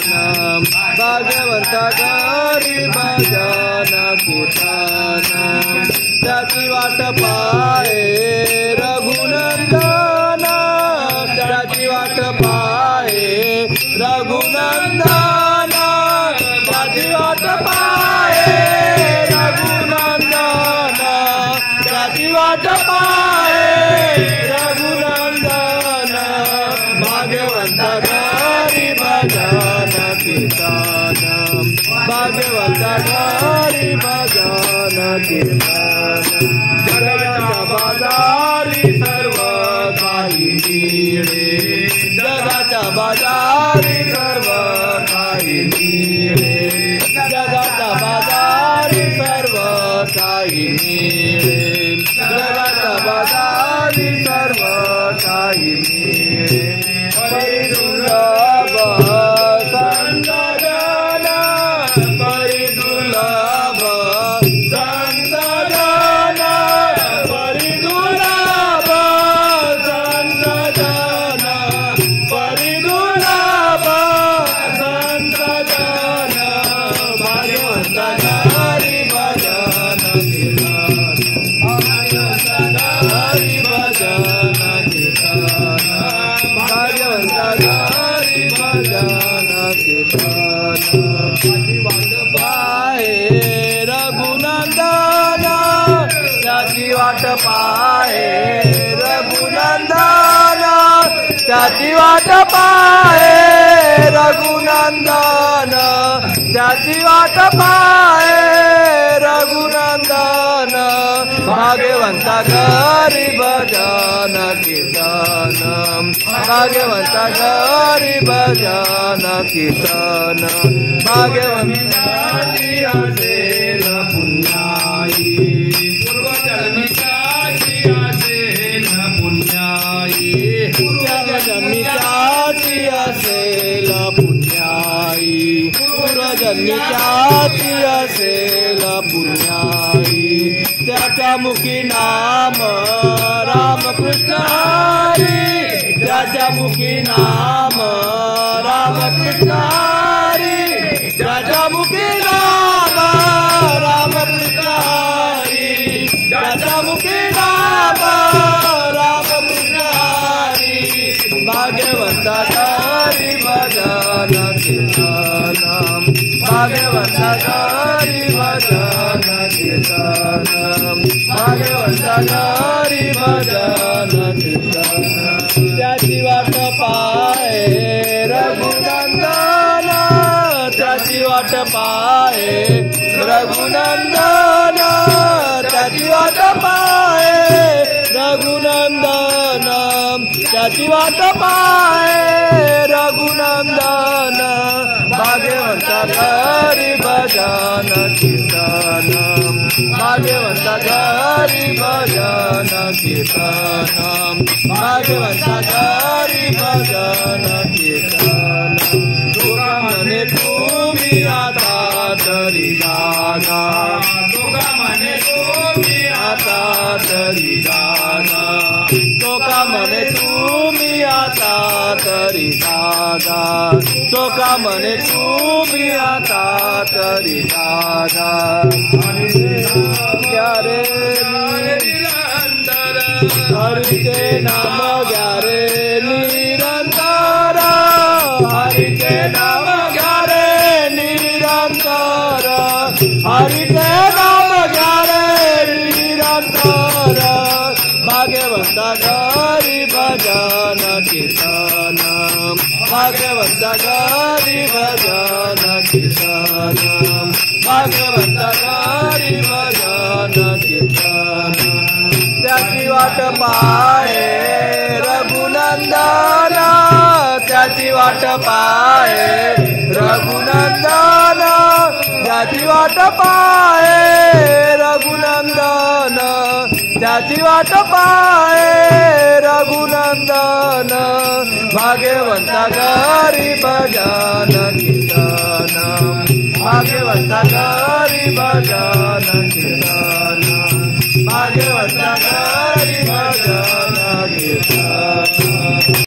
कीर्तनम भाग्यवंता गरी भजन कीर्तनम त्याची वाट पाहे रघुनंदन त्याची वाट पाहे रघुनंदन त्याची वाट पाहे रघुनंदन त्याची वाट पाहे रघुनंदन भाग्यवंता गरी भजन कीर्तनम भाग्यवंता गरी भजन कीर्तनम जगाच्या बाजारी सर्व काही मिळे जगाच्या बाजारी सर्व काही मिळे जगाच्या बाजारी सर्व काही मिळे जगाच्या बाजारी सर्व काही मिळे परिदुर्लभ संत जन परिदुर्लभ संत जन परिदुर्लभ संत जन परिदुर्लभ संत जन भाग्यवंता गरी भजन कीर्तन गरी भजन कीर्तन भाग्यवंता गरी भजन कीर्तन त्याची वाट पाहे रघुनंदन त्याची वाट पाहे रघुनंदन त्याची वाट पाहे रघुनंदन त्याची वाट पाहे रघुनंदन भाग्यवंता गरी भजन कीर्तन भाग्यवंता गरी भजन कीर्तन भाग्यवंता असेल पुण्याई पूर्वजन्मीची असेल पुण्याई पूर्वजन्मीची असेल पुण्याई पूर्वजन्मीची असेल पुण्याई त्याच्या मुखी नाम रामकृष्ण हरी त्याच्या मुखी नाम रामकृष्ण हरी त्याच्या मुखी नाम रामकृष्ण हरी त्याच्या मुखी नाम रामकृष्ण हरी भाग्यवंता गरी भजन कीर्तनम भाग्यवंता गरी भजन कीर्तनम भाग्यवंता गरी भजन कीर्तनम त्याची वाट पाहे रघुनंदन त्याची वाट पाहे रघुनंदन त्याची वाट पाहे रघुनंदन त्याची वाट पाहे रघुनंदन भाग्यवंता गरी भजन कीर्तनम भाग्यवंता गरी भजन कीर्तनम भाग्यवंता गरी भजन कीर्तनम तुका म्हणे तुम्ही आता तरी जागा तुका म्हणे तुम्ही आता तरी जागा तुका म्हणे तुम्ही आता तरी जागा तुका म्हणे तुम्ही आता तरी जागा रे निरंतर हरीचे नाम घ्या रे निरंतर हरीचे नाम घ्या रे निरंतर हरीचे नाम घ्या रे निरंतर भाग्यवंता गरी भजन कीर्तनम भाग्यवंता गरी भजन कीर्तनम भाग्यवंता गरी भजन कीर्तनम त्याची वाट पाहे रघुनंदन त्याची वाट पाहे रघुनंदन त्याची वाट पाहे रघुनंदन त्याची वाट पाहे रघुनंदन भाग्यवंता गरी भजन कीर्तनम भाग्यवंता गरी भजन कीर्तनम भाग्यवंता गरी भजन कीर्तनम।